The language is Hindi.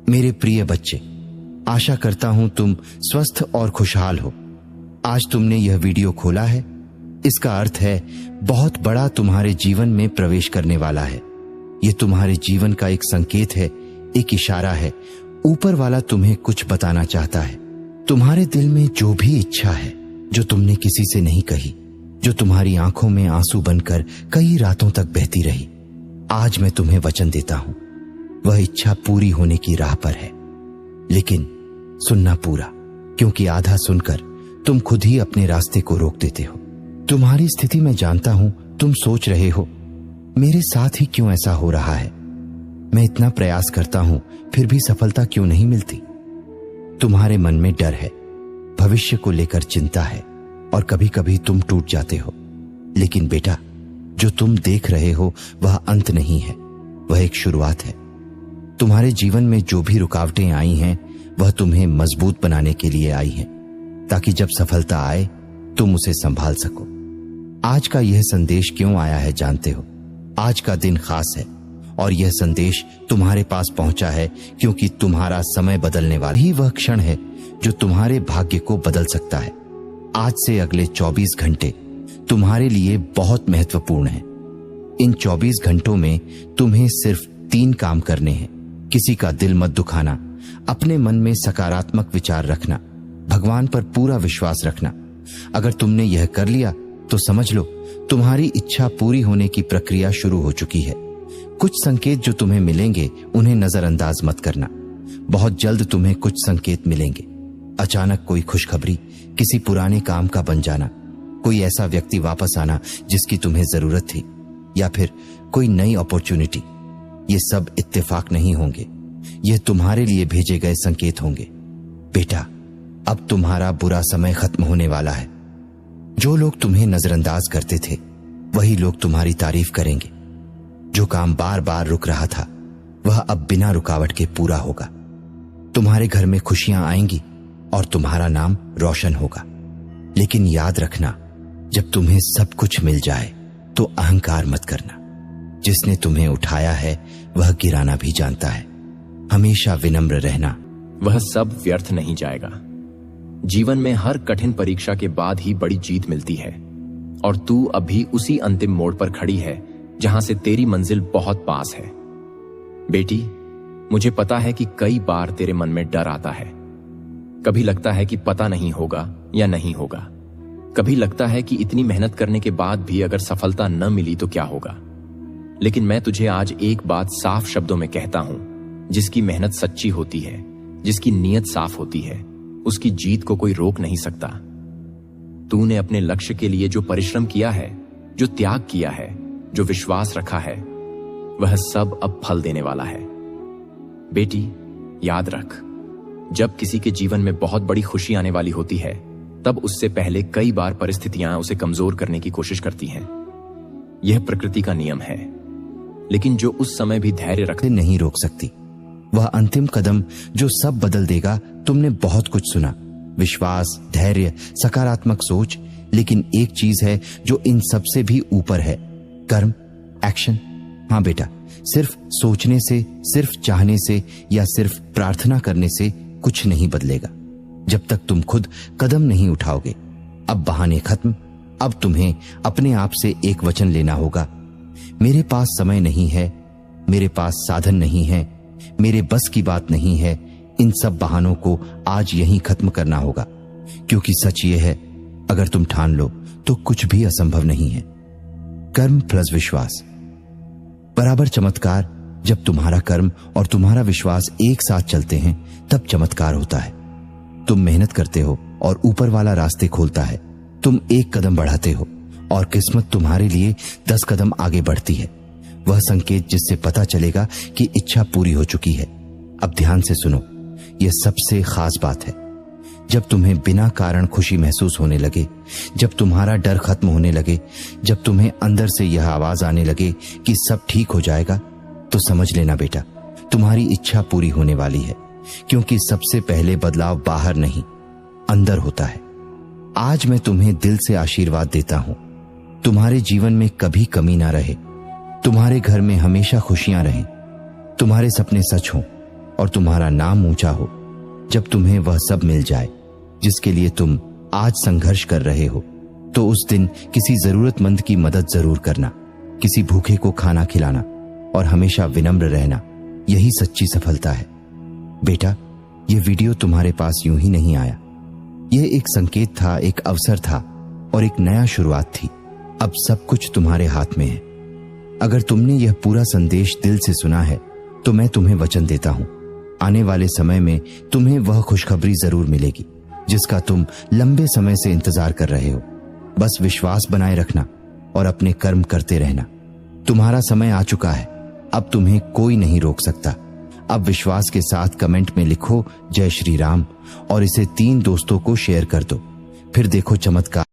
मेरे प्रिय बच्चे, आशा करता हूं तुम स्वस्थ और खुशहाल हो। आज तुमने यह वीडियो खोला है, इसका अर्थ है बहुत बड़ा तुम्हारे जीवन में प्रवेश करने वाला है। यह तुम्हारे जीवन का एक संकेत है, एक इशारा है। ऊपर वाला तुम्हें कुछ बताना चाहता है। तुम्हारे दिल में जो भी इच्छा है, जो तुमने किसी से नहीं कही, जो तुम्हारी आंखों में आंसू बनकर कई रातों तक बहती रही, आज मैं तुम्हें वचन देता हूं, वह इच्छा पूरी होने की राह पर है। लेकिन सुनना पूरा, क्योंकि आधा सुनकर तुम खुद ही अपने रास्ते को रोक देते हो। तुम्हारी स्थिति मैं जानता हूं, तुम सोच रहे हो मेरे साथ ही क्यों ऐसा हो रहा है। मैं इतना प्रयास करता हूं फिर भी सफलता क्यों नहीं मिलती। तुम्हारे मन में डर है, भविष्य को लेकर चिंता है और कभी कभी तुम टूट जाते हो। लेकिन बेटा, जो तुम देख रहे हो वह अंत नहीं है, वह एक शुरुआत है। तुम्हारे जीवन में जो भी रुकावटें आई हैं वह तुम्हें मजबूत बनाने के लिए आई हैं, ताकि जब सफलता आए तुम उसे संभाल सको। आज का यह संदेश क्यों आया है जानते हो? आज का दिन खास है और यह संदेश तुम्हारे पास पहुंचा है क्योंकि तुम्हारा समय बदलने वाला ही वह क्षण है जो तुम्हारे भाग्य को बदल सकता है। आज से अगले 24 घंटे तुम्हारे लिए बहुत महत्वपूर्ण हैं। इन 24 घंटों में तुम्हें सिर्फ 3 काम करने हैं। किसी का दिल मत दुखाना, अपने मन में सकारात्मक विचार रखना, भगवान पर पूरा विश्वास रखना। अगर तुमने यह कर लिया तो समझ लो तुम्हारी इच्छा पूरी होने की प्रक्रिया शुरू हो चुकी है। कुछ संकेत जो तुम्हें मिलेंगे उन्हें नजरअंदाज मत करना। बहुत जल्द तुम्हें कुछ संकेत मिलेंगे। अचानक कोई खुशखबरी, किसी पुराने काम का बन जाना, कोई ऐसा व्यक्ति वापस आना जिसकी तुम्हें जरूरत थी, या फिर कोई नई अपॉर्चुनिटी। ये सब इत्तेफाक नहीं होंगे, ये तुम्हारे लिए भेजे गए संकेत होंगे। बेटा, अब तुम्हारा बुरा समय खत्म होने वाला है। जो लोग तुम्हें नजरअंदाज करते थे वही लोग तुम्हारी तारीफ करेंगे। जो काम बार बार रुक रहा था वह अब बिना रुकावट के पूरा होगा। तुम्हारे घर में खुशियां आएंगी और तुम्हारा नाम रोशन होगा। लेकिन याद रखना, जब तुम्हें सब कुछ मिल जाए तो अहंकार मत करना। जिसने तुम्हें उठाया है वह गिराना भी जानता है। हमेशा विनम्र रहना। वह सब व्यर्थ नहीं जाएगा। जीवन में हर कठिन परीक्षा के बाद ही बड़ी जीत मिलती है, और तू अभी उसी अंतिम मोड़ पर खड़ी है जहां से तेरी मंजिल बहुत पास है। बेटी, मुझे पता है कि कई बार तेरे मन में डर आता है। कभी लगता है कि पता नहीं होगा या नहीं होगा। कभी लगता है कि इतनी मेहनत करने के बाद भी अगर सफलता न मिली तो क्या होगा। लेकिन मैं तुझे आज एक बात साफ शब्दों में कहता हूं, जिसकी मेहनत सच्ची होती है, जिसकी नीयत साफ होती है, उसकी जीत को कोई रोक नहीं सकता। तूने अपने लक्ष्य के लिए जो परिश्रम किया है, जो त्याग किया है, जो विश्वास रखा है, वह सब अब फल देने वाला है। बेटी, याद रख, जब किसी के जीवन में बहुत बड़ी खुशी आने वाली होती है तब उससे पहले कई बार परिस्थितियां उसे कमजोर करने की कोशिश करती हैं। यह प्रकृति का नियम है, लेकिन जो उस समय भी धैर्य रखते नहीं रोक सकती। वह अंतिम कदम जो सब बदल देगा। तुमने बहुत कुछ सुना, विश्वास, धैर्य, सकारात्मक सोच, लेकिन एक चीज है जो इन सब से भी ऊपर है, कर्म, एक्शन। हाँ बेटा, सिर्फ सोचने से, सिर्फ चाहने से या सिर्फ प्रार्थना करने से कुछ नहीं बदलेगा जब तक तुम खुद कदम नहीं उठाओगे। अब बहाने खत्म। अब तुम्हें अपने आप से एक वचन लेना होगा। मेरे पास समय नहीं है, मेरे पास साधन नहीं है, मेरे बस की बात नहीं है। इन सब बहानों को आज यहीं खत्म करना होगा, क्योंकि सच ये है, अगर तुम ठान लो तो कुछ भी असंभव नहीं है। कर्म प्लस विश्वास बराबर चमत्कार। जब तुम्हारा कर्म और तुम्हारा विश्वास एक साथ चलते हैं तब चमत्कार होता है। तुम मेहनत करते हो और ऊपर वाला रास्ते खोलता है। तुम एक कदम बढ़ाते हो और किस्मत तुम्हारे लिए 10 कदम आगे बढ़ती है। वह संकेत जिससे पता चलेगा कि इच्छा पूरी हो चुकी है। अब ध्यान से सुनो, यह सबसे खास बात है। जब तुम्हें बिना कारण खुशी महसूस होने लगे, जब तुम्हारा डर खत्म होने लगे, जब तुम्हें अंदर से यह आवाज आने लगे कि सब ठीक हो जाएगा, तो समझ लेना बेटा, तुम्हारी इच्छा पूरी होने वाली है। क्योंकि सबसे पहले बदलाव बाहर नहीं, अंदर होता है। आज मैं तुम्हें दिल से आशीर्वाद देता हूं। तुम्हारे जीवन में कभी कमी ना रहे, तुम्हारे घर में हमेशा खुशियां रहें, तुम्हारे सपने सच हों और तुम्हारा नाम ऊंचा हो। जब तुम्हें वह सब मिल जाए जिसके लिए तुम आज संघर्ष कर रहे हो, तो उस दिन किसी जरूरतमंद की मदद जरूर करना, किसी भूखे को खाना खिलाना और हमेशा विनम्र रहना, यही सच्ची सफलता है। बेटा, यह वीडियो तुम्हारे पास यूं ही नहीं आया। यह एक संकेत था, एक अवसर था और एक नया शुरुआत थी। अब सब कुछ तुम्हारे हाथ में है। अगर तुमने यह पूरा संदेश दिल से सुना है तो मैं तुम्हें वचन देता हूं, आने वाले समय में तुम्हें वह खुशखबरी जरूर मिलेगी जिसका तुम लंबे समय से इंतजार कर रहे हो। बस विश्वास बनाए रखना और अपने कर्म करते रहना। तुम्हारा समय आ चुका है, अब तुम्हें कोई नहीं रोक सकता। अब विश्वास के साथ कमेंट में लिखो जय श्री राम और इसे 3 दोस्तों को शेयर कर दो, फिर देखो चमत्कार।